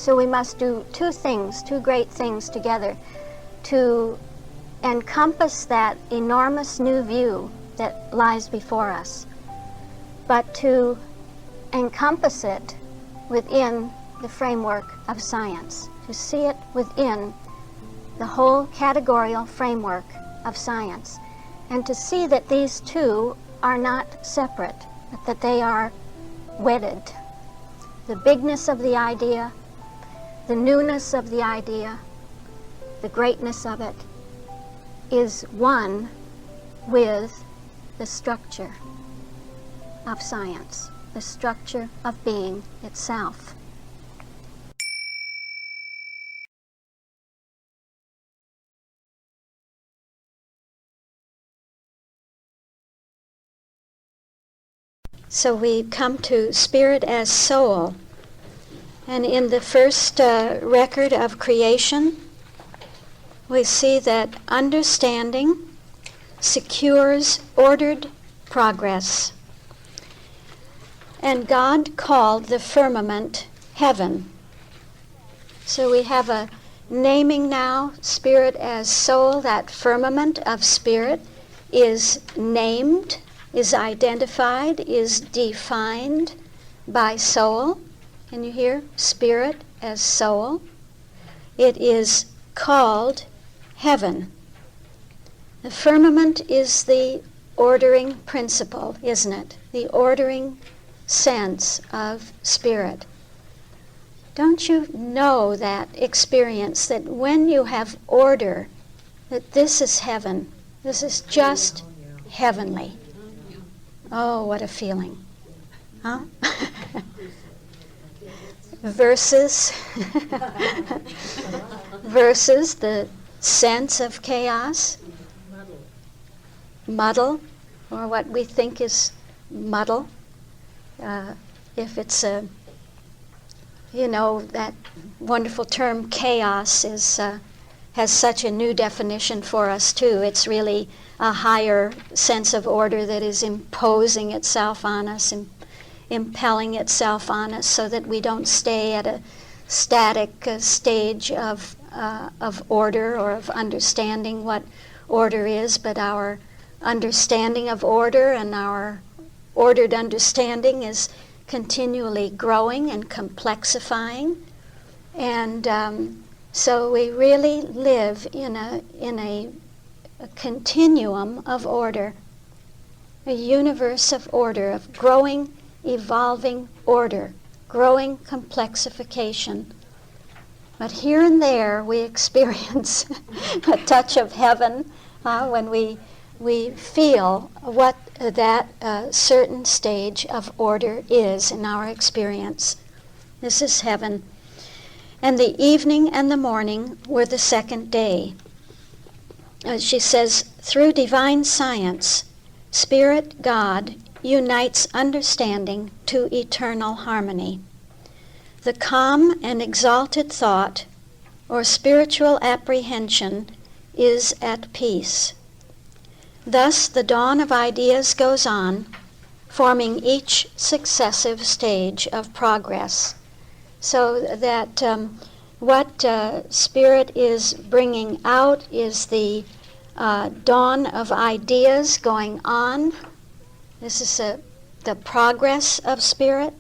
So we must do two things, two great things together, to encompass that enormous new view that lies before us, but to encompass it within the framework of science, to see it within the whole categorical framework of science, and to see that these two are not separate, but that they are wedded. The bigness of the idea, the newness of the idea, the greatness of it is one with the structure of science, the structure of being itself. So we come to spirit as soul. And in the first record of creation, we see that understanding secures ordered progress. And God called the firmament heaven. So we have a naming now, spirit as soul. That firmament of spirit is named, is identified, is defined by soul. Can you hear? Spirit as soul. It is called heaven. The firmament is the ordering principle, isn't it? The ordering sense of spirit. Don't you know that experience, that when you have order, that this is heaven, this is just heavenly. Oh, what a feeling. Huh? versus the sense of chaos, muddle, or what we think is muddle. If it's that wonderful term chaos has such a new definition for us too. It's really a higher sense of order that is imposing itself on us and impelling itself on us, so that we don't stay at a static stage of order or of understanding what order is, but our understanding of order and our ordered understanding is continually growing and complexifying. And so we really live in a continuum of order, a universe of order, of growing, evolving order, growing complexification. But here and there we experience a touch of heaven when we feel what that certain stage of order is in our experience. This is heaven. And the evening and the morning were the second day. She says, through divine science, Spirit God unites understanding to eternal harmony. The calm and exalted thought, or spiritual apprehension, is at peace. Thus the dawn of ideas goes on, forming each successive stage of progress. So that what Spirit is bringing out is the dawn of ideas going on. This is the progress of Spirit,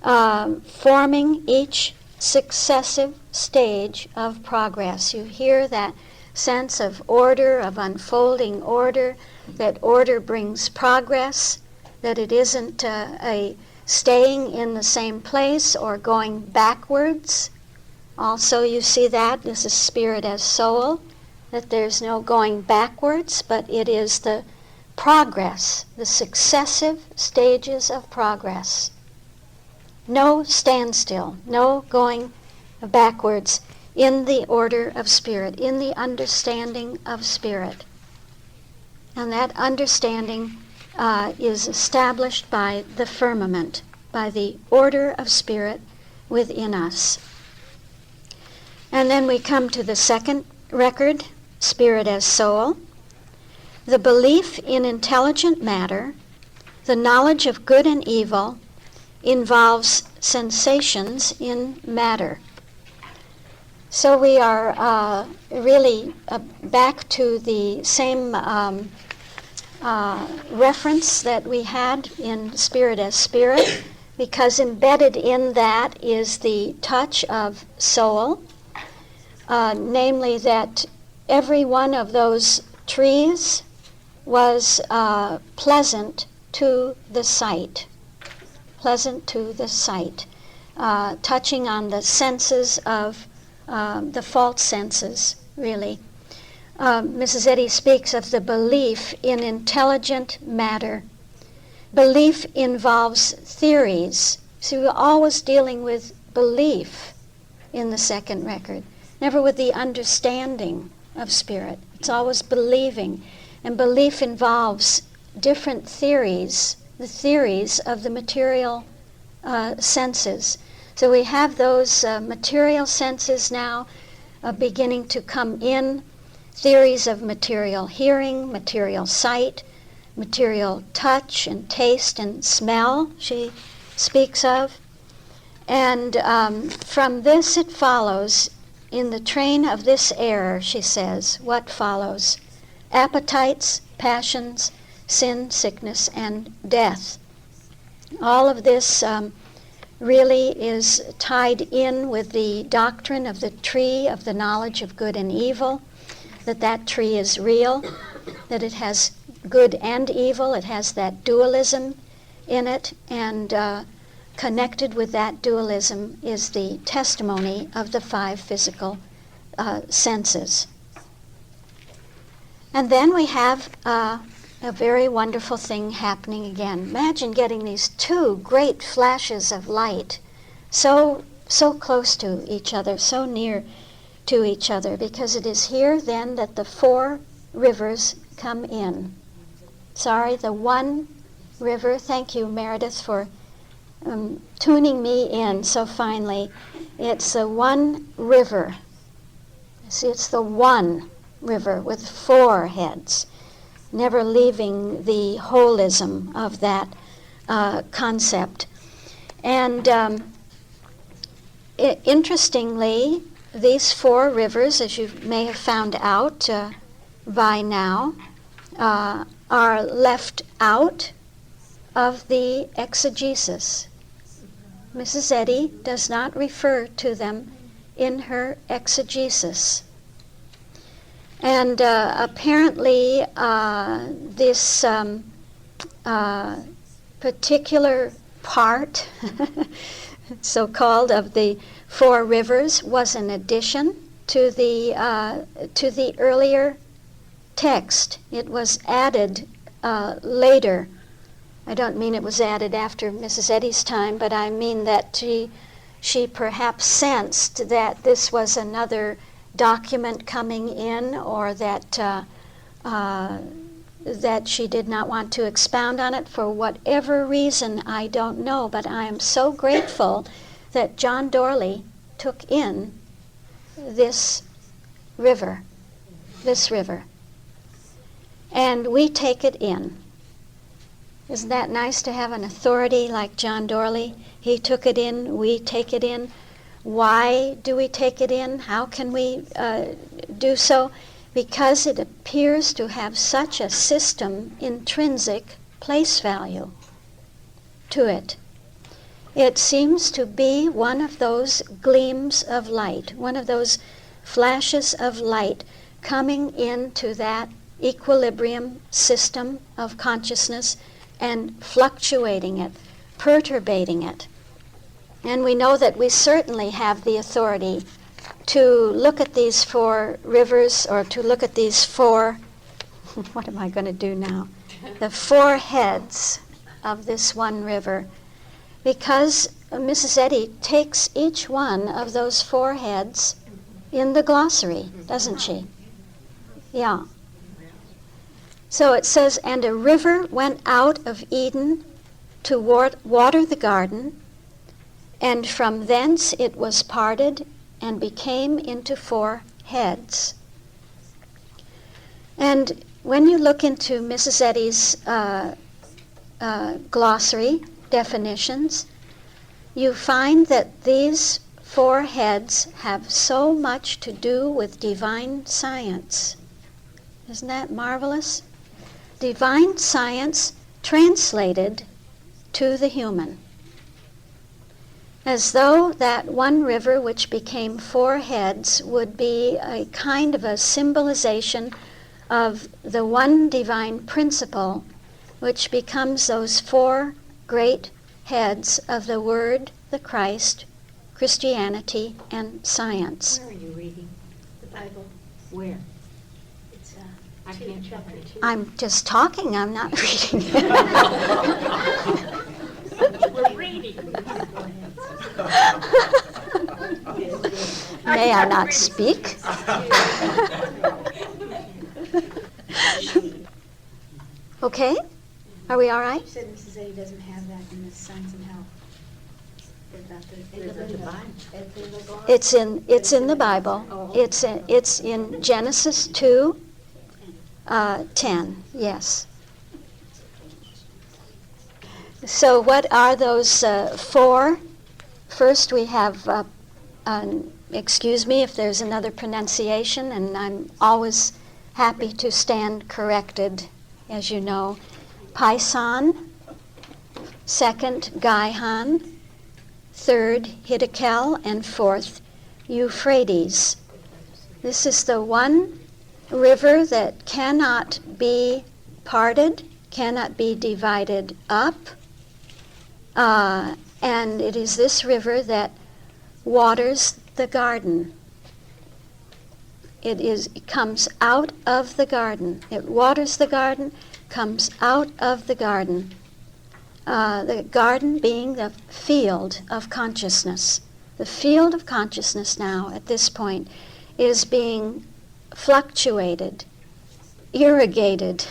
forming each successive stage of progress. You hear that sense of order, of unfolding order, that order brings progress, that it isn't a staying in the same place or going backwards. Also you see that, this is spirit as soul, that there's no going backwards, but it is the progress, the successive stages of progress. No standstill, no going backwards in the order of spirit, in the understanding of spirit. And that understanding is established by the firmament, by the order of spirit within us. And then we come to the second record, spirit as soul. The belief in intelligent matter, the knowledge of good and evil, involves sensations in matter. So we are really back to the same reference that we had in Spirit as Spirit, because embedded in that is the touch of soul, namely that every one of those trees was pleasant to the sight, touching on the senses of the false senses, really. Mrs. Eddy speaks of the belief in intelligent matter. Belief involves theories. See, we're always dealing with belief in the second record, never with the understanding of spirit. It's always believing. And belief involves different theories, the theories of the material senses. So we have those material senses now beginning to come in, theories of material hearing, material sight, material touch and taste and smell, she speaks of. And from this it follows, in the train of this error, she says, what follows? Appetites, passions, sin, sickness, and death. All of this really is tied in with the doctrine of the tree of the knowledge of good and evil, that tree is real, that it has good and evil, it has that dualism in it, and connected with that dualism is the testimony of the five physical senses. And then we have a very wonderful thing happening again. Imagine getting these two great flashes of light so close to each other, so near to each other, because it is here then that the four rivers come in. The one river, thank you, Meredith, for tuning me in so finely. It's the one river. See, it's the one river with four heads, never leaving the holism of that concept. And interestingly, these four rivers, as you may have found out by now, are left out of the exegesis. Mrs. Eddy does not refer to them in her exegesis. And apparently this particular part, so-called, of the four rivers was an addition to the earlier text. It was added later. I don't mean it was added after Mrs. Eddy's time, but I mean that she perhaps sensed that this was another document coming in, or that she did not want to expound on it for whatever reason, I don't know. But I am so grateful that John Dorley took in this river. And we take it in. Isn't that nice to have an authority like John Dorley? He took it in, we take it in. Why do we take it in? How can we do so? Because it appears to have such a system intrinsic place value to it. It seems to be one of those gleams of light, one of those flashes of light coming into that equilibrium system of consciousness and fluctuating it, perturbating it. And we know that we certainly have the authority to look at these four rivers, or to look at these four, what am I going to do now? The four heads of this one river, because Mrs. Eddy takes each one of those four heads in the glossary, doesn't she? Yeah. So it says, and a river went out of Eden to water the garden, and from thence it was parted and became into four heads. And when you look into Mrs. Eddy's glossary definitions, you find that these four heads have so much to do with divine science. Isn't that marvelous? Divine science translated to the human. As though that one river which became four heads would be a kind of a symbolization of the one divine principle which becomes those four great heads of the Word, the Christ, Christianity, and science. Where are you reading? The Bible. Where? It's I can't chapter find it. 2. I'm just talking, I'm not reading. We're reading. May I not speak? Okay? Are we all right? She said Mrs. Eddy doesn't have that in the Science and Health. About the divine. It's in the Bible. It's in Genesis 2, 10. Yes. So what are those four? First we have, excuse me if there's another pronunciation, and I'm always happy to stand corrected, as you know. Pison, second, Gihon, third, Hiddekel, and fourth, Euphrates. This is the one river that cannot be parted, cannot be divided up, and it is this river that waters the garden. It comes out of the garden. It waters the garden, comes out of the garden. The garden being the field of consciousness. The field of consciousness now, at this point, is being fluctuated, irrigated,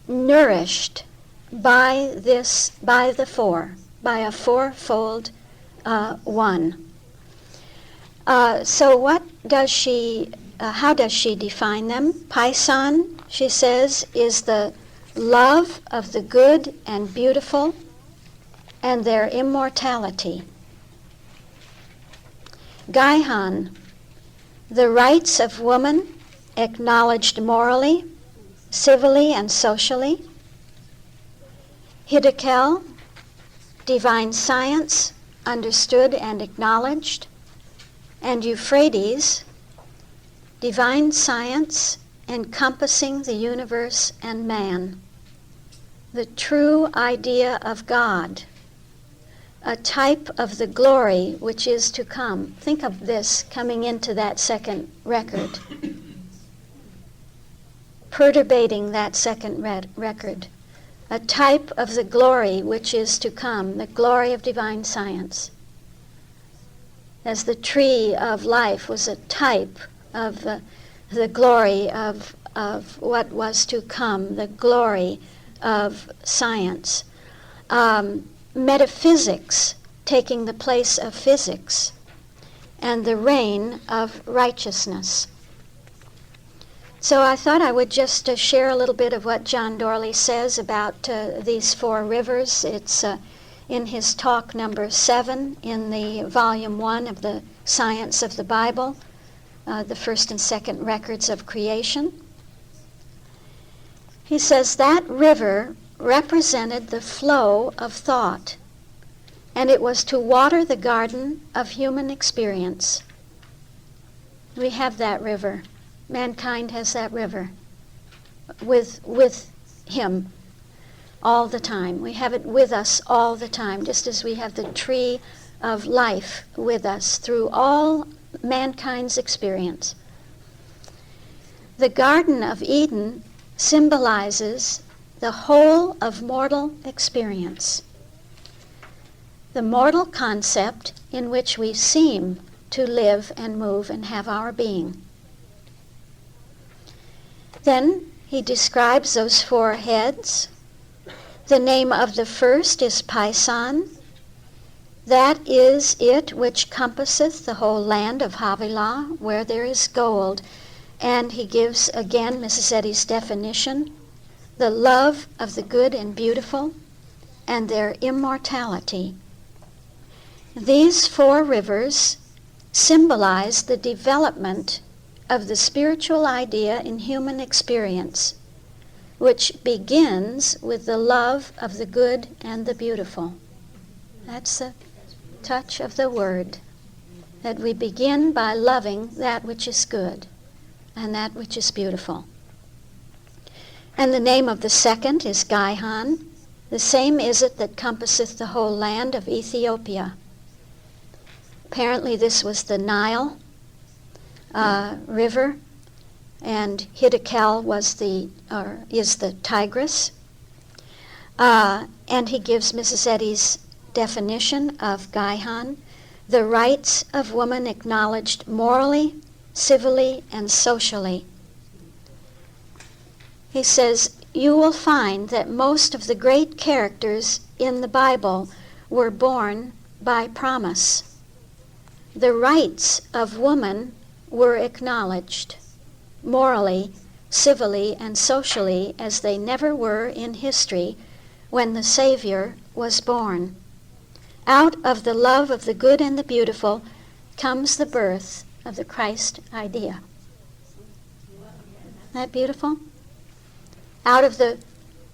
nourished by a fourfold one. So what does she, how does she define them? Pison, she says, is the love of the good and beautiful and their immortality. Gihon, the rights of woman acknowledged morally, civilly, and socially. Hiddekel, divine science understood and acknowledged. And Euphrates, divine science encompassing the universe and man, the true idea of God, a type of the glory which is to come. Think of this coming into that second record, perturbating that second record, a type of the glory which is to come, the glory of divine science. As the tree of life was a type of the glory of what was to come, the glory of science. Metaphysics taking the place of physics, and the reign of righteousness. So I thought I would just share a little bit of what John Dorley says about these four rivers. It's in his talk number 7 in the volume 1 of the Science of the Bible, the first and second records of creation. He says that river represented the flow of thought, and it was to water the garden of human experience. We have that river. Mankind has that river with him all the time. We have it with us all the time, just as we have the tree of life with us through all mankind's experience. The Garden of Eden symbolizes the whole of mortal experience, the mortal concept in which we seem to live and move and have our being. Then he describes those four heads. The name of the first is Pison. That is it which compasseth the whole land of Havilah, where there is gold. And he gives again Mrs. Eddy's definition: the love of the good and beautiful and their immortality. These 4 rivers symbolize the development of the spiritual idea in human experience, which begins with the love of the good and the beautiful. That's the touch of the word, that we begin by loving that which is good and that which is beautiful. And the name of the second is Gihon. The same is it that compasseth the whole land of Ethiopia. Apparently this was the Nile river, and Hiddekel is the Tigris. And he gives Mrs. Eddy's definition of Gihon: the rights of woman acknowledged morally, civilly, and socially. He says, you will find that most of the great characters in the Bible were born by promise. The rights of woman were acknowledged, morally, civilly, and socially, as they never were in history when the Savior was born. Out of the love of the good and the beautiful comes the birth of the Christ idea. Isn't that beautiful? Out of the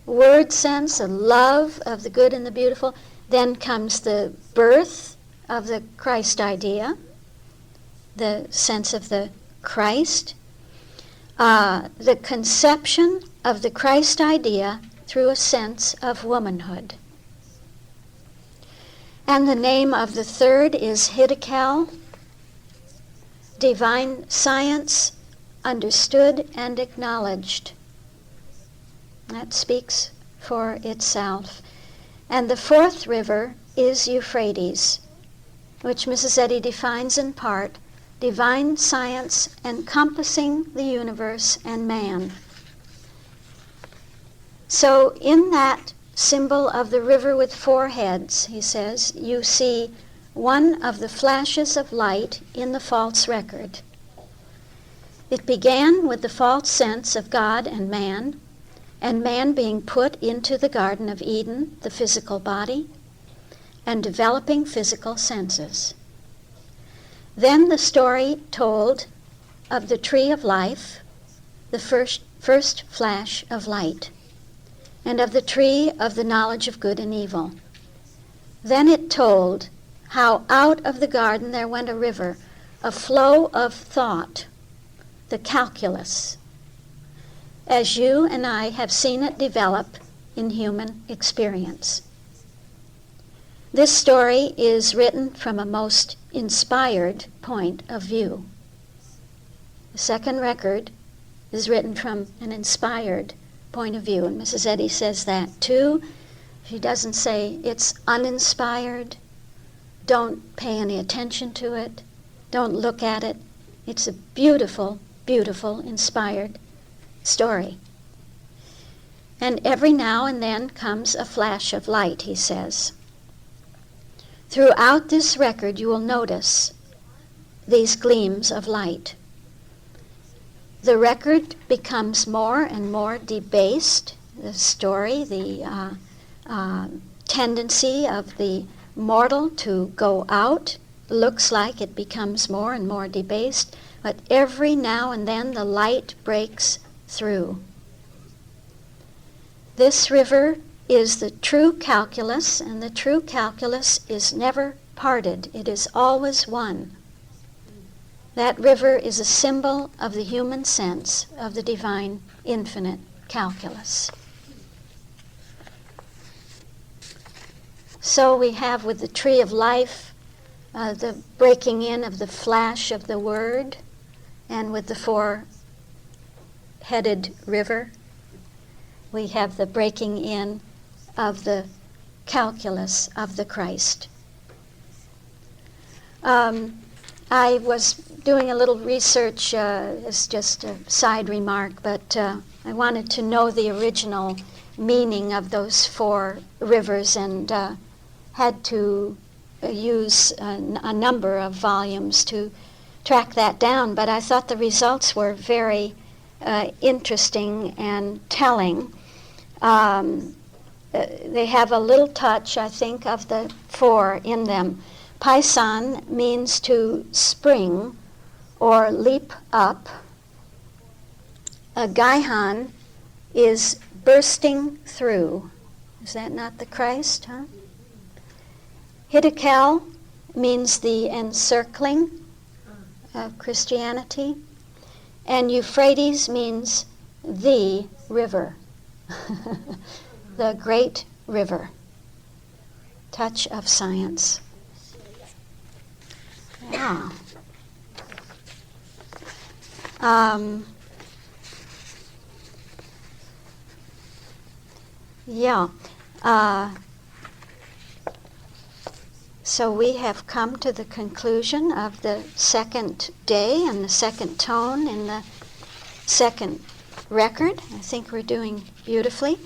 word sense, the love of the good and the beautiful, then comes the birth of the Christ idea, the sense of the Christ, the conception of the Christ idea through a sense of womanhood. And the name of the third is Hiddekel, divine science understood and acknowledged. That speaks for itself. And the 4th river is Euphrates, which Mrs. Eddy defines in part, divine science encompassing the universe and man. So in that symbol of the river with 4 heads, he says, you see one of the flashes of light in the false record. It began with the false sense of God and man being put into the Garden of Eden, the physical body, and developing physical senses. Then the story told of the tree of life, the first flash of light, and of the tree of the knowledge of good and evil. Then it told how out of the garden there went a river, a flow of thought, the calculus, as you and I have seen it develop in human experience. This story is written from a most inspired point of view. The second record is written from an inspired point of view, and Mrs. Eddy says that too. She doesn't say it's uninspired, don't pay any attention to it, don't look at it. It's a beautiful, beautiful, inspired story. And every now and then comes a flash of light, he says. Throughout this record you will notice these gleams of light. The record becomes more and more debased. The story, the tendency of the mortal to go out looks like it becomes more and more debased, but every now and then the light breaks through. This river is the true calculus, and the true calculus is never parted. It is always one. That river is a symbol of the human sense of the divine infinite calculus. So we have with the tree of life the breaking in of the flash of the word, and with the 4-headed river we have the breaking in of the calculus of the Christ. I was doing a little research, as just a side remark, but I wanted to know the original meaning of those 4 rivers, and had to use a number of volumes to track that down, but I thought the results were very interesting and telling. they have a little touch, I think, of the 4 in them. Paisan means to spring or leap up. Gaihan is bursting through. Is that not the Christ, huh? Hiddekel means the encircling of Christianity. And Euphrates means the river, the great river. Touch of science. Yeah. So we have come to the conclusion of the second day and the second tone in the second record. I think we're doing beautifully.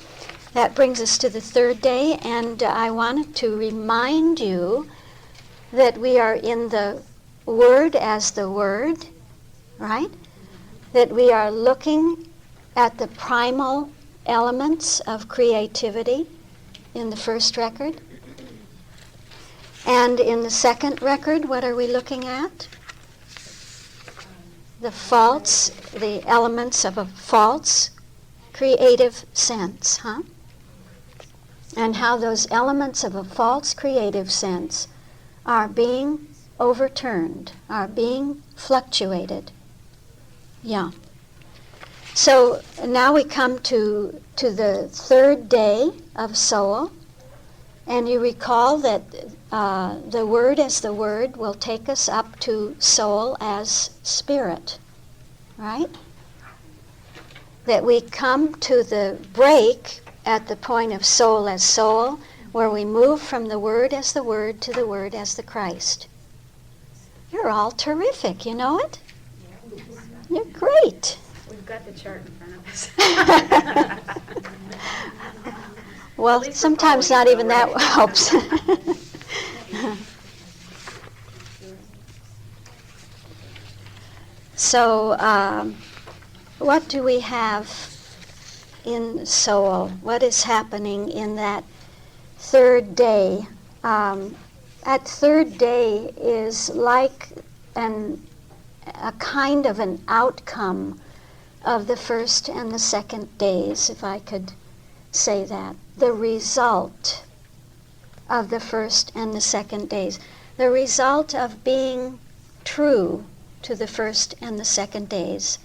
That brings us to the third day, and I wanted to remind you that we are in the Word as the Word, right? That we are looking at the primal elements of creativity in the first record. And in the second record, what are we looking at? The elements of a false creative sense, huh? And how those elements of a false creative sense are being overturned, are being fluctuated. Yeah. So now we come to the third day of Soul, and you recall that the Word as the Word will take us up to Soul as Spirit, right? That we come to the break at the point of Soul as Soul, where we move from the Word as the Word to the Word as the Christ. You're all terrific, you know it? You're great. We've got the chart in front of us. Well, sometimes not even that helps. So, what do we have in Soul? What is happening in that third day? That third day is like a kind of an outcome of the first and the second days, if I could say that. The result of the first and the second days. The result of being true to the first and the second days.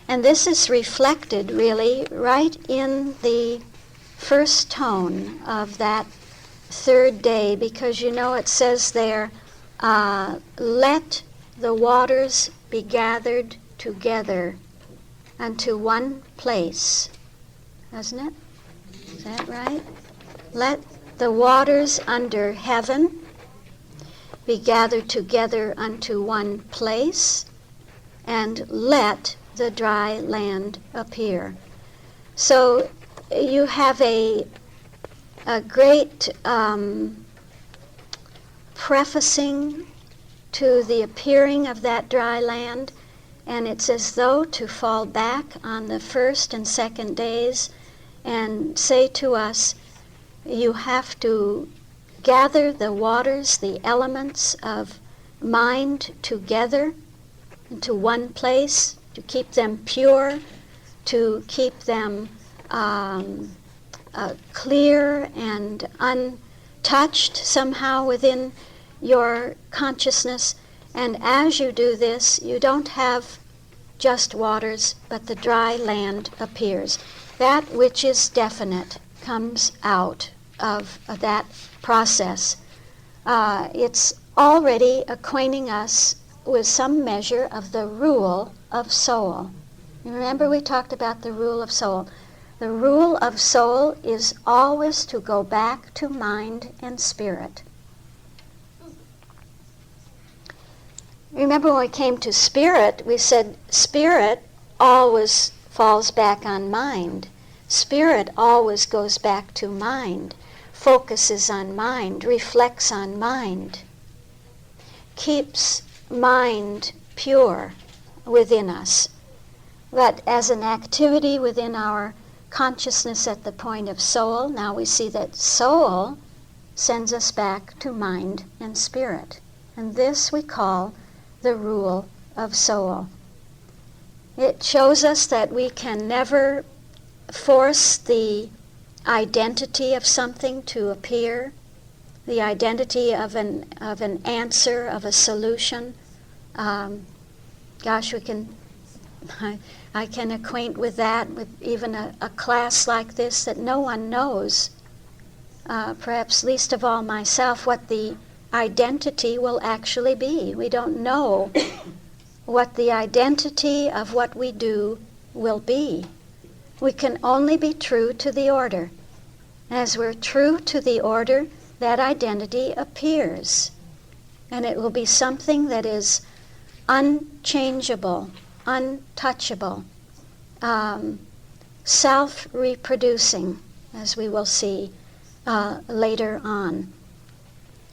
And this is reflected really right in the first tone of that third day, because you know it says there, let the waters be gathered together unto one place. Doesn't it? Is that right? Let the waters under heaven be gathered together unto one place, and let the dry land appear. So you have a great prefacing to the appearing of that dry land, and it's as though to fall back on the first and second days and say to us, you have to gather the waters, the elements of mind together into one place, to keep them pure, to keep them clear and untouched somehow within your consciousness. And as you do this, you don't have just waters, but the dry land appears. That which is definite comes out of that process. It's already acquainting us with some measure of the rule of soul. You remember we talked about the rule of soul. The rule of soul is always to go back to mind and spirit. Remember when we came to spirit, we said spirit always falls back on mind. Spirit always goes back to mind, focuses on mind, reflects on mind, keeps mind pure within us. But as an activity within our consciousness at the point of soul. Now we see that soul sends us back to mind and spirit. And this we call the rule of soul. It shows us that we can never force the identity of something to appear, the identity of an answer, of a solution. Gosh, I can acquaint with that, with even a class like this, that no one knows, perhaps least of all myself, what the identity will actually be. We don't know what the identity of what we do will be. We can only be true to the order. As we're true to the order, that identity appears. And it will be something that is unchangeable, untouchable, self-reproducing, as we will see later on.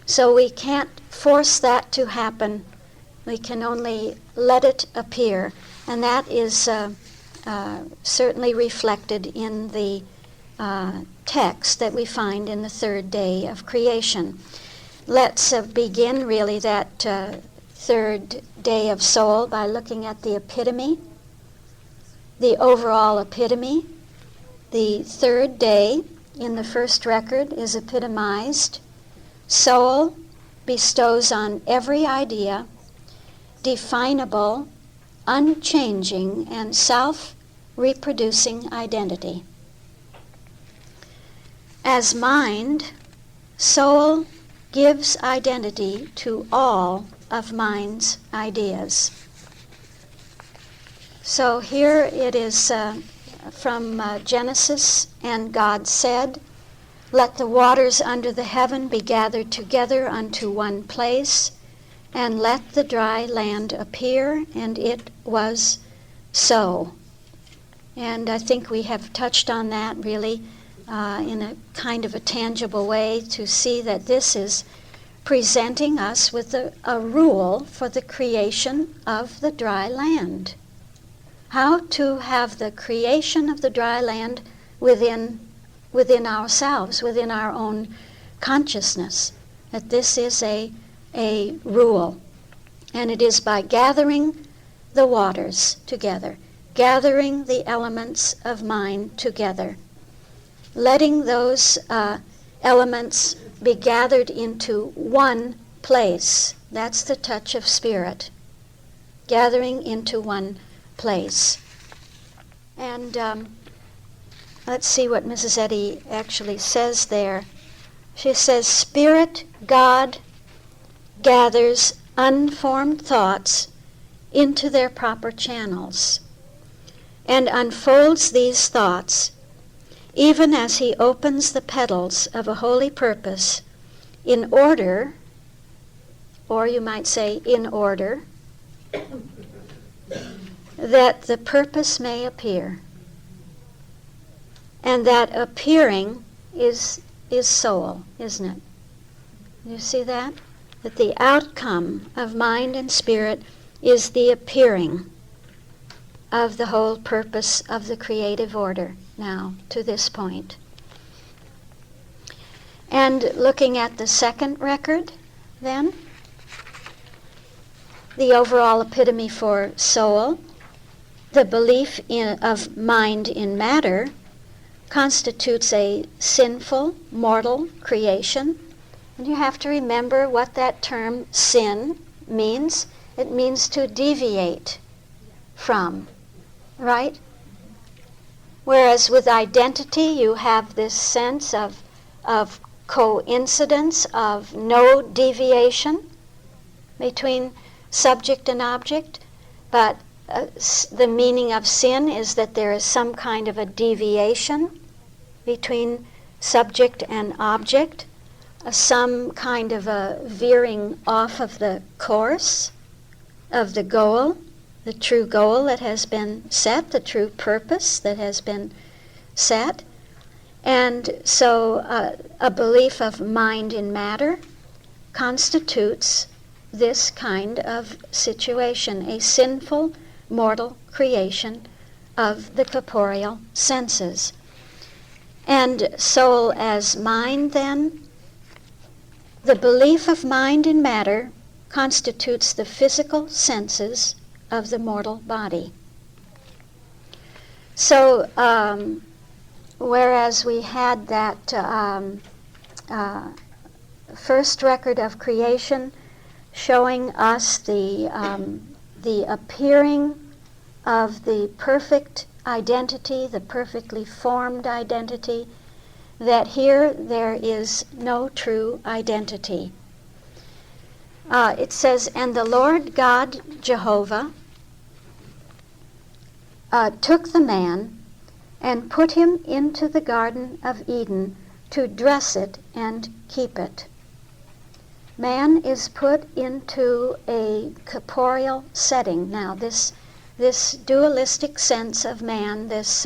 So we can't force that to happen. We can only let it appear. And that is certainly reflected in the text that we find in the third day of creation. Let's begin really that third day of soul by looking at the epitome, the overall epitome. The third day in the first record is epitomized. Soul bestows on every idea definable, unchanging, and self-reproducing identity. As mind, soul gives identity to all of mind's ideas. So here it is from Genesis, and God said, "Let the waters under the heaven be gathered together unto one place, and let the dry land appear," and it was so. And I think we have touched on that really in a kind of a tangible way, to see that this is presenting us with a rule for the creation of the dry land. How to have the creation of the dry land within ourselves, within our own consciousness. That this is a rule. And it is by gathering the waters together, gathering the elements of mind together, letting those elements be gathered into one place. That's the touch of spirit, gathering into one place. And let's see what Mrs. Eddy actually says there. She says, "Spirit, God, gathers unformed thoughts into their proper channels and unfolds these thoughts, even as he opens the petals of a holy purpose in order, or you might say in order, that the purpose may appear." And that appearing is soul, isn't it? You see that? That the outcome of mind and spirit is the appearing of the whole purpose of the creative order now to this point. And looking at the second record then, the overall epitome for soul, the belief of mind in matter constitutes a sinful, mortal creation. And you have to remember what that term sin means. It means to deviate from, right? Whereas with identity, you have this sense of coincidence, of no deviation between subject and object. But the meaning of sin is that there is some kind of a deviation between subject and object, some kind of a veering off of the course of the goal, the true goal that has been set, the true purpose that has been set. And so a belief of mind in matter constitutes this kind of situation, a sinful, mortal creation of the corporeal senses. And soul as mind, then? The belief of mind in matter constitutes the physical senses of the mortal body. So, whereas we had that first record of creation showing us the appearing of the perfect identity, the perfectly formed identity, that here there is no true identity. It says, and the Lord God Jehovah took the man and put him into the Garden of Eden to dress it and keep it. Man is put into a corporeal setting. Now, this dualistic sense of man, this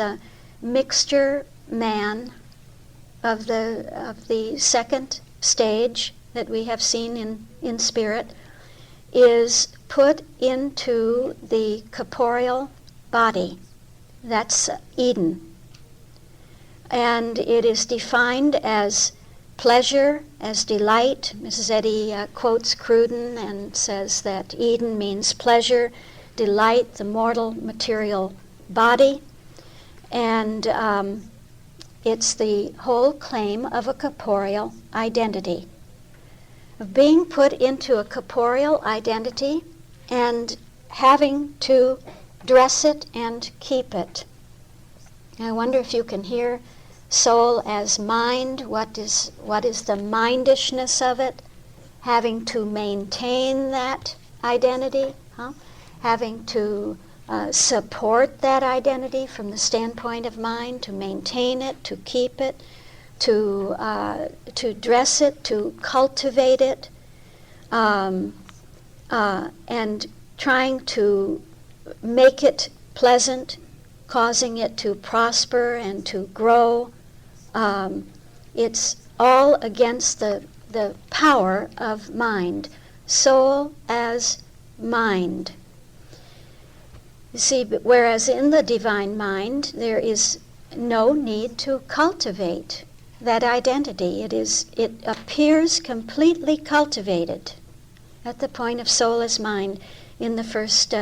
mixture man of the second stage that we have seen in spirit, is put into the corporeal body. That's Eden. And it is defined as pleasure, as delight. Mrs. Eddy quotes Cruden and says that Eden means pleasure, delight, the mortal material body. And it's the whole claim of a corporeal identity, of being put into a corporeal identity and having to dress it and keep it. I wonder if you can hear soul as mind. What is the mindishness of it? Having to maintain that identity, having to support that identity from the standpoint of mind, to maintain it, to keep it, to dress it, to cultivate it, and trying to make it pleasant, causing it to prosper and to grow. It's all against the power of mind. Soul as mind. You see, whereas in the divine mind, there is no need to cultivate that identity. It appears completely cultivated at the point of soul as mind in the first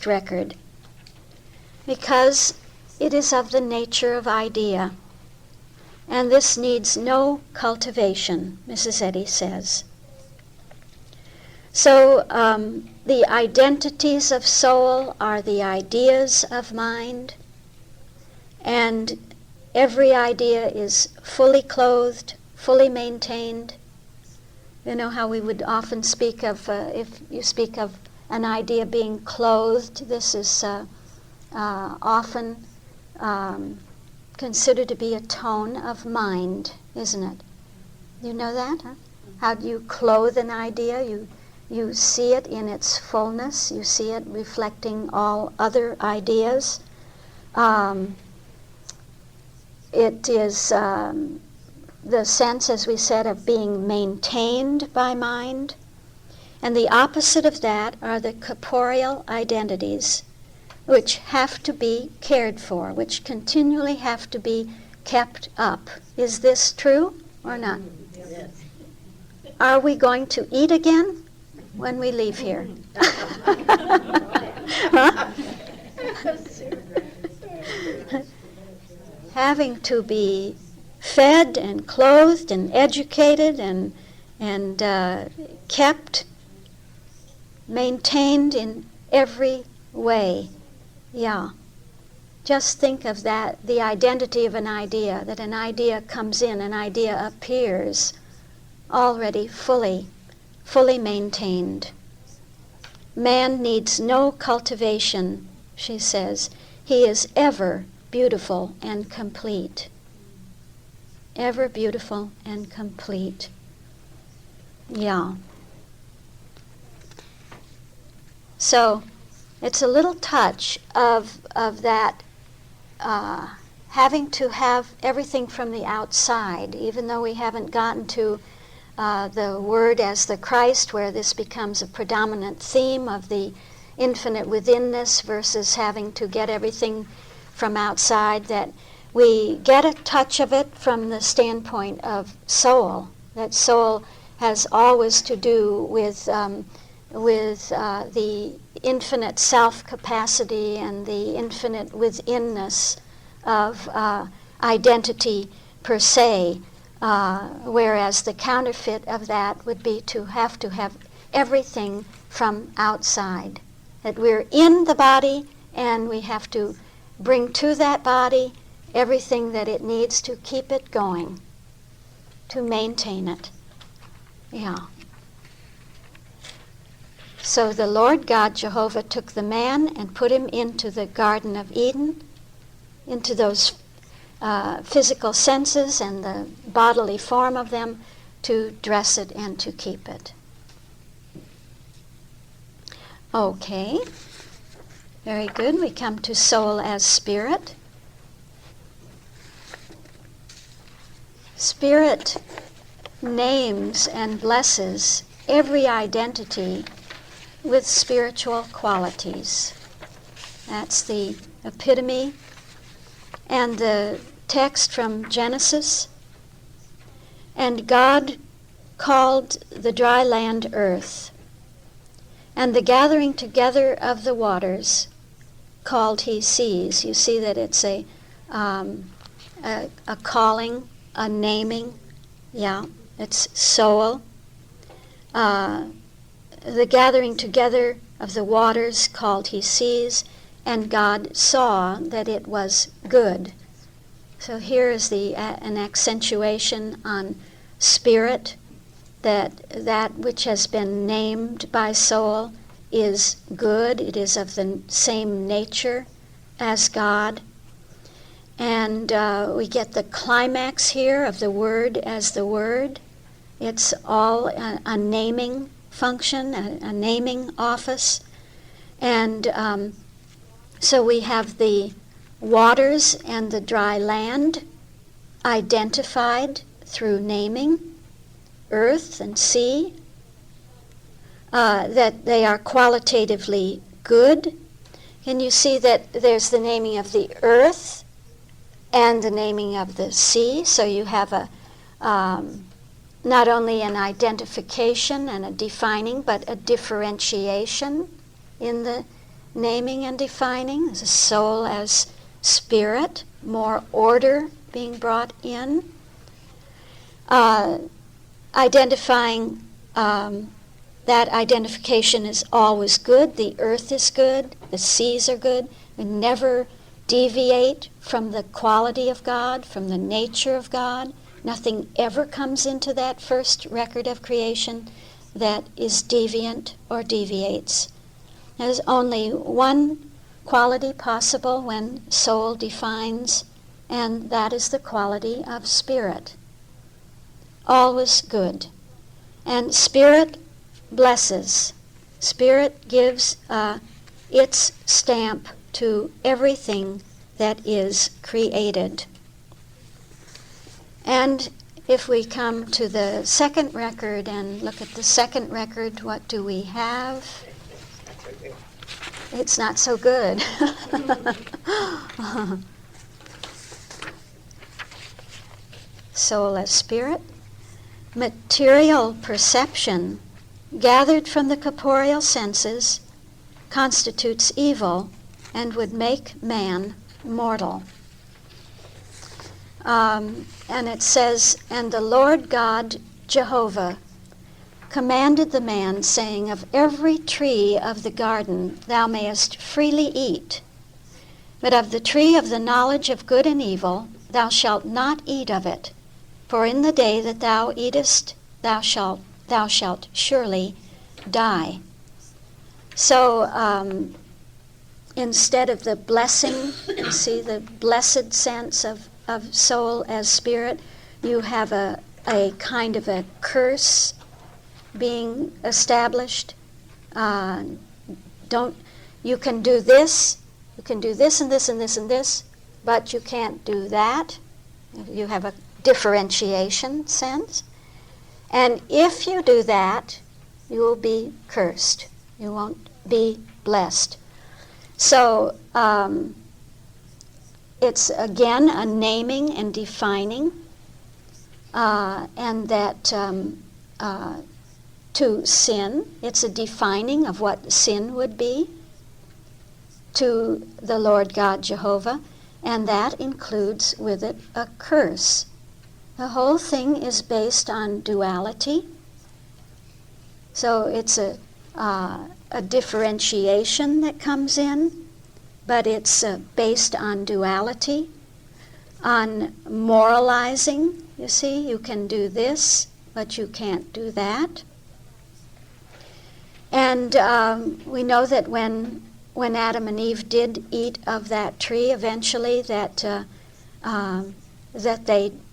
record, because it is of the nature of idea, and this needs no cultivation, Mrs. Eddy says. So the identities of soul are the ideas of mind, and every idea is fully clothed, fully maintained. You know how we would often speak of, if you speak of an idea being clothed, this is often considered to be a tone of mind, isn't it? You know that? Huh? How do you clothe an idea? You see it in its fullness. You see it reflecting all other ideas. It is the sense, as we said, of being maintained by mind. And the opposite of that are the corporeal identities, which have to be cared for, which continually have to be kept up. Is this true or not? Yes. Are we going to eat again when we leave here? Huh? Having to be fed and clothed and educated and kept, maintained in every way. Yeah. Just think of that, the identity of an idea, that an idea comes in, an idea appears already fully maintained. Man needs no cultivation, she says. He is ever beautiful and complete. Ever beautiful and complete. Yeah. So it's a little touch of that having to have everything from the outside, even though we haven't gotten to the Word as the Christ, where this becomes a predominant theme of the infinite withinness versus having to get everything from outside, that we get a touch of it from the standpoint of soul. That soul has always to do with the infinite self-capacity and the infinite withinness of identity per se, whereas the counterfeit of that would be to have everything from outside. That we're in the body and we have to bring to that body everything that it needs to keep it going, to maintain it. Yeah. So the Lord God, Jehovah, took the man and put him into the Garden of Eden, into those physical senses and the bodily form of them, to dress it and to keep it. Okay. Very good. We come to soul as spirit. Spirit names and blesses every identity with spiritual qualities. That's the epitome. And the text from Genesis, and God called the dry land earth, and the gathering together of the waters called he seas. You see that it's a calling, a naming. Yeah, it's soul. The gathering together of the waters called he seas, and God saw that it was good. So here is an accentuation on spirit, that which has been named by soul is good. It is of the same nature as God. And we get the climax here of the word as the word. It's all a naming function, a naming office. And so we have the waters and the dry land identified through naming, earth and sea, that they are qualitatively good. Can you see that there's the naming of the earth and the naming of the sea? So you have not only an identification and a defining, but a differentiation in the naming and defining. There's a soul as spirit, more order being brought in. Identifying, that identification is always good. The earth is good, the seas are good. We never deviate from the quality of God, from the nature of God. Nothing ever comes into that first record of creation that is deviant or deviates. There's only one quality possible when soul defines, and that is the quality of spirit. Always good. And spirit blesses. Spirit gives its stamp to everything that is created. And if we come to the second record and look at the second record, what do we have? It's not so good. Soul as spirit. Material perception gathered from the corporeal senses constitutes evil and would make man mortal. And it says, and the Lord God, Jehovah, commanded the man, saying, of every tree of the garden thou mayest freely eat, but of the tree of the knowledge of good and evil thou shalt not eat of it, for in the day that thou eatest thou shalt surely die. So instead of the blessing, you see the blessed sense of soul as spirit, you have a kind of a curse being established. You can do this and this and this and this, but you can't do that. You have a differentiation sense. And if you do that, you will be cursed. You won't be blessed. So it's again a naming and defining, and that to sin, it's a defining of what sin would be to the Lord God Jehovah, and that includes with it a curse. The whole thing is based on duality, so it's a differentiation that comes in, but it's based on duality, on moralizing. You see, you can do this, but you can't do that. And we know that when Adam and Eve did eat of that tree, eventually that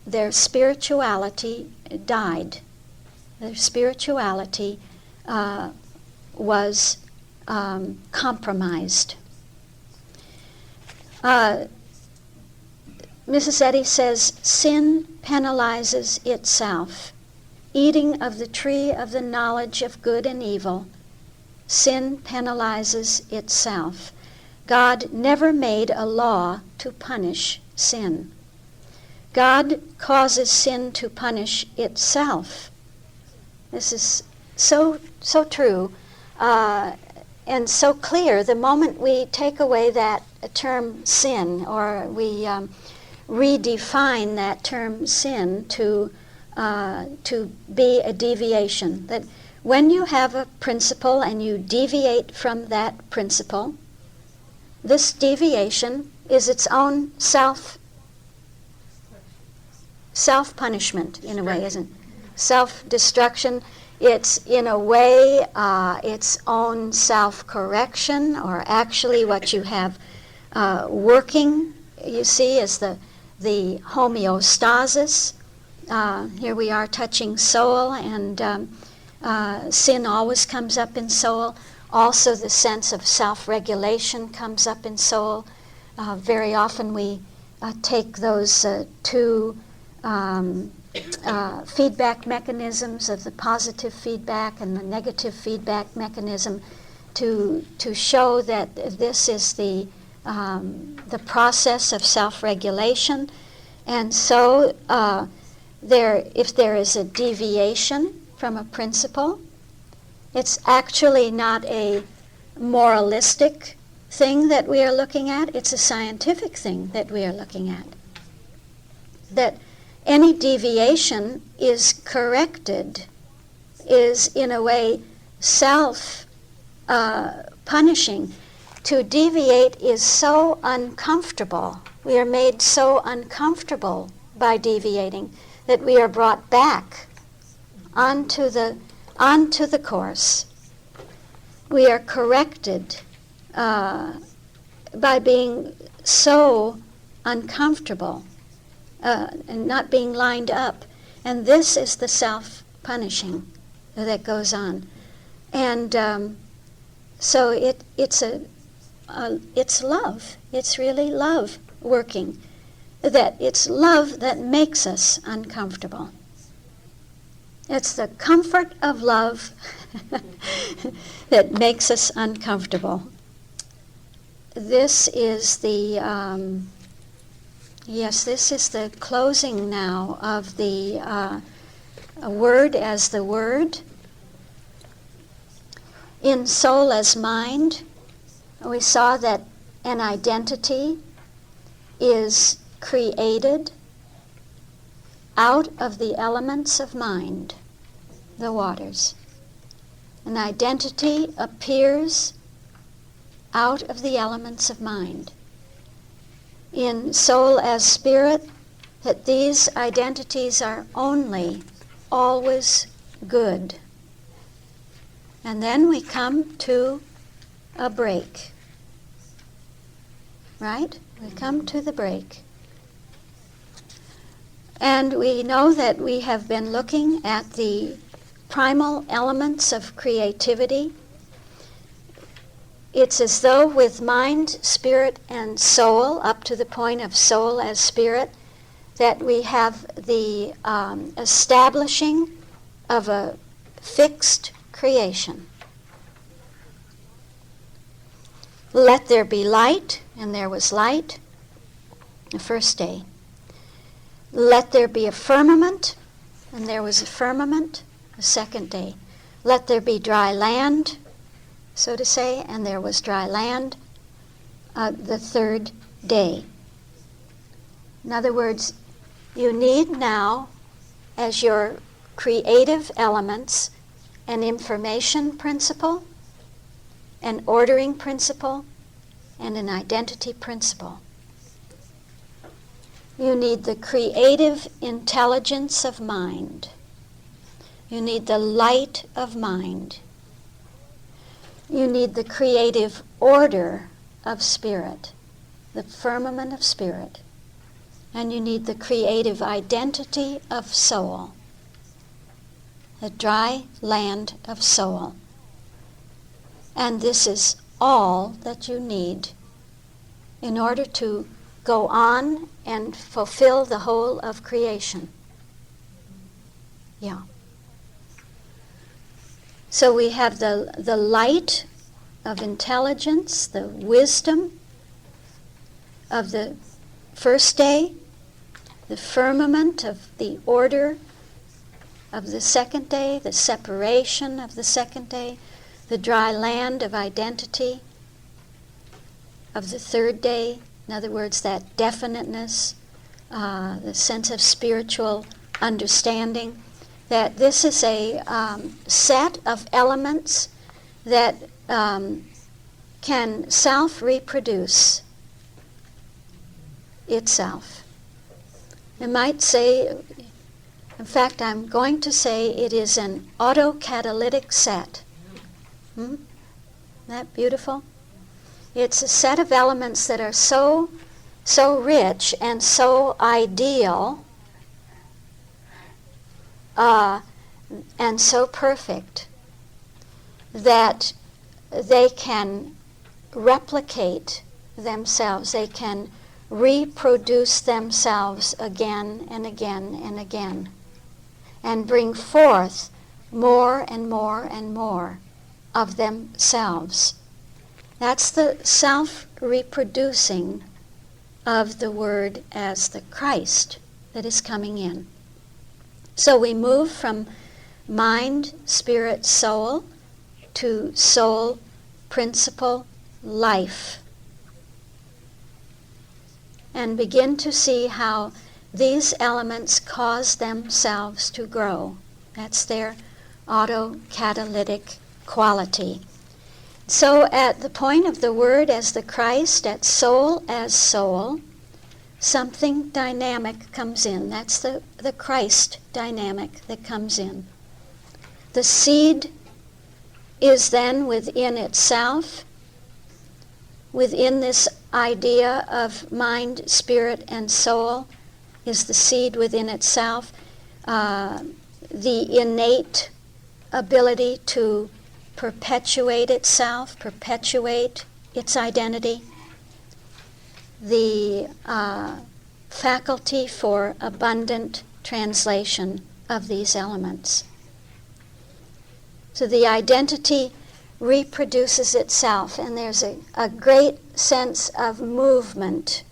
their spirituality died. Their spirituality was compromised. Mrs. Eddy says, sin penalizes itself. Eating of the tree of the knowledge of good and evil, sin penalizes itself. God never made a law to punish sin. God causes sin to punish itself. This is so true and so clear. The moment we take away that term sin, or we redefine that term sin to be a deviation, that when you have a principle and you deviate from that principle, this deviation is its own self-punishment in a way, isn't it? Self-destruction. It's in a way its own self-correction, or actually what you have working, you see, is the homeostasis. Here we are touching soul, and sin always comes up in soul. Also the sense of self-regulation comes up in soul. Very often we take those two feedback mechanisms of the positive feedback and the negative feedback mechanism to show that this is the process of self-regulation. And so if there is a deviation from a principle, it's actually not a moralistic thing that we are looking at, it's a scientific thing that we are looking at. That any deviation is corrected, is in a way self-punishing. To deviate is so uncomfortable. We are made so uncomfortable by deviating that we are brought back onto the course. We are corrected by being so uncomfortable and not being lined up. And this is the self-punishing that goes on. And so it's love. It's really love working. That it's love that makes us uncomfortable. It's the comfort of love that makes us uncomfortable. This is the this is the closing now of the word as the word. In soul as mind, we saw that an identity is created out of the elements of mind, the waters. An identity appears out of the elements of mind. In soul as spirit, that these identities are only, always good. And then we come to a break. Right? We come to the break. And we know that we have been looking at the primal elements of creativity. It's as though with mind, spirit, and soul, up to the point of soul as spirit, that we have the establishing of a fixed creation. Let there be light, and there was light. the first day. Let there be a firmament, and there was a firmament, the second day. Let there be dry land, so to say, and there was dry land, the third day. In other words, you need now, as your creative elements, an information principle, an ordering principle, and an identity principle. You need the creative intelligence of mind. You need the light of mind. You need the creative order of spirit, the firmament of spirit. And you need the creative identity of soul, the dry land of soul. And this is all that you need in order to go on and fulfill the whole of creation. Yeah. So we have the light of intelligence, the wisdom of the first day, the firmament of the order of the second day, the separation of the second day, the dry land of identity of the third day. In other words, that definiteness, the sense of spiritual understanding, that this is a set of elements that can self-reproduce itself. I might say, in fact, I'm going to say it is an autocatalytic set. Isn't that beautiful? It's a set of elements that are so rich and so ideal and so perfect that they can replicate themselves. They can reproduce themselves again and again and again, and bring forth more and more and more of themselves. That's the self-reproducing of the Word as the Christ that is coming in. So we move from mind, spirit, soul to soul, principle, life, and begin to see how these elements cause themselves to grow. That's their autocatalytic quality. So at the point of the Word as the Christ, at soul as soul, something dynamic comes in. That's the Christ dynamic that comes in. The seed is then within itself, within this idea of mind, spirit, and soul, is the seed within itself, the innate ability to perpetuate itself, perpetuate its identity, the faculty for abundant translation of these elements. So the identity reproduces itself, and there's a great sense of movement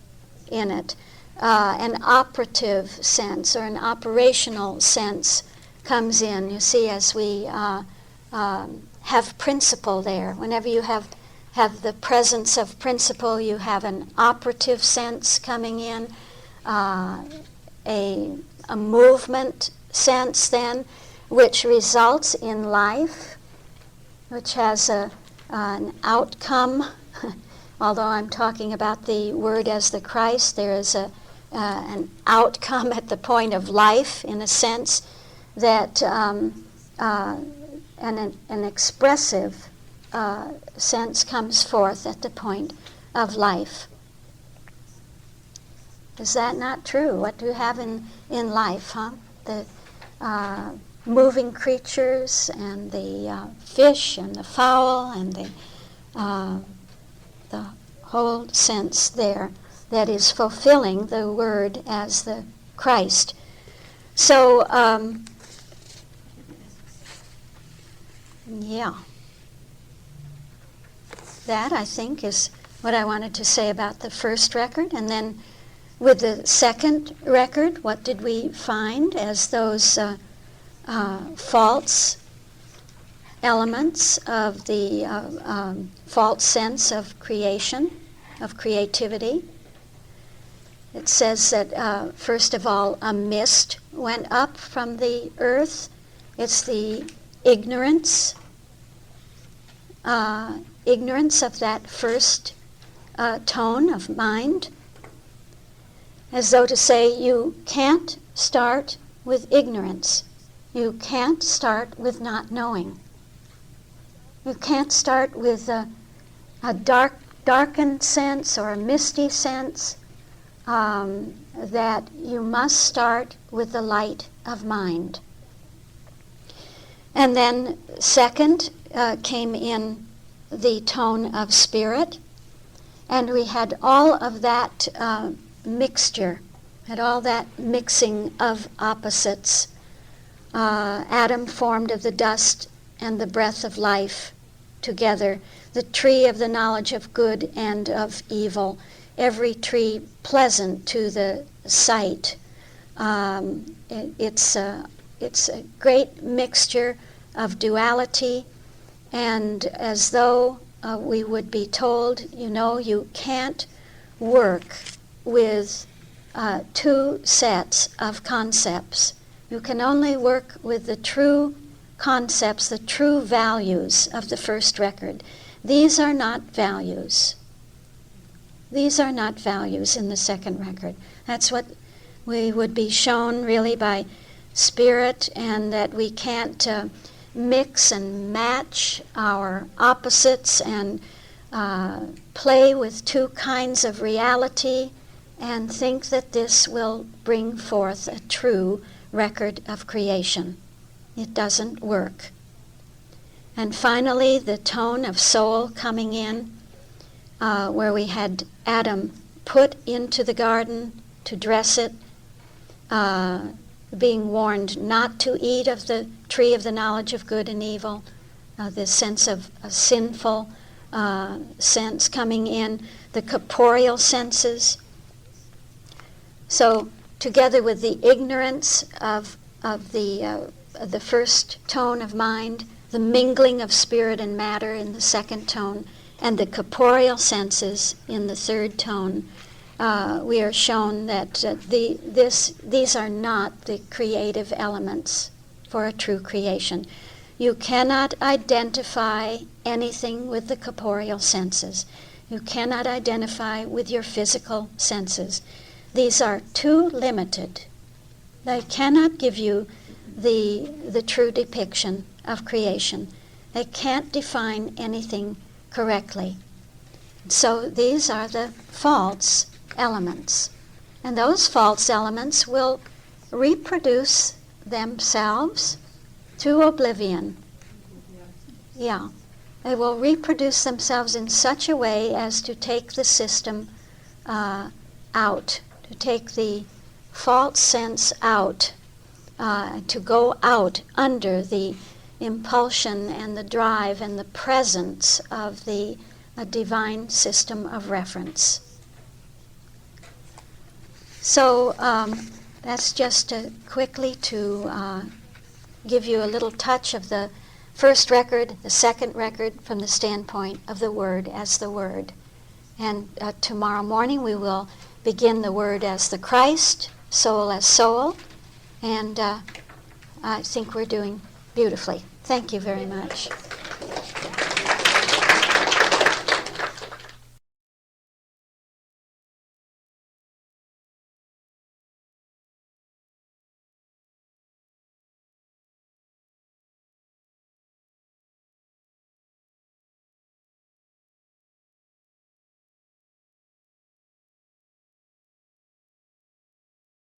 in it, an operative sense or an operational sense comes in. You see, as we have principle there. Whenever you have the presence of principle, you have an operative sense coming in, a movement sense then, which results in life, which has an outcome. Although I'm talking about the Word as the Christ, there is an outcome at the point of life, in a sense, that an expressive sense comes forth at the point of life. Is that not true? What do you have in life, huh? The moving creatures and the fish and the fowl and the whole sense there that is fulfilling the Word as the Christ. So, yeah. That, I think, is what I wanted to say about the first record. And then With the second record, what did we find as those false elements of the false sense of creation, of creativity? It says that, first of all, a mist went up from the earth. It's the ignorance of that first tone of mind, as though to say you can't start with ignorance. You can't start with not knowing. You can't start with a darkened sense or a misty sense, that you must start with the light of mind. And then second came in the tone of spirit, and we had all of that mixture, had all that mixing of opposites. Adam formed of the dust and the breath of life together, the tree of the knowledge of good and of evil, every tree pleasant to the sight. It's a great mixture of duality, and as though we would be told, you can't work with two sets of concepts. You can only work with the true concepts, the true values of the first record. These are not values. These are not values in the second record. That's what we would be shown really by spirit, and that we can't mix and match our opposites and play with two kinds of reality and think that this will bring forth a true record of creation. It doesn't work. And finally, the tone of soul coming in, where we had Adam put into the garden to dress it, being warned not to eat of the tree of the knowledge of good and evil, this sense of a sinful sense coming in, the corporeal senses. So together with the ignorance of the first tone of mind, the mingling of spirit and matter in the second tone, and the corporeal senses in the third tone, we are shown that these are not the creative elements for a true creation. You cannot identify anything with the corporeal senses. You cannot identify with your physical senses. These are too limited. They cannot give you the true depiction of creation. They can't define anything correctly. So these are the false elements. And those false elements will reproduce themselves to oblivion. Yeah. They will reproduce themselves in such a way as to take the system out, to take the false sense out, to go out under the impulsion and the drive and the presence of the divine system of reference. So that's just quickly to give you a little touch of the first record, the second record, from the standpoint of the Word as the Word. And tomorrow morning we will begin the Word as the Christ, soul as soul, and I think we're doing beautifully. Thank you very much.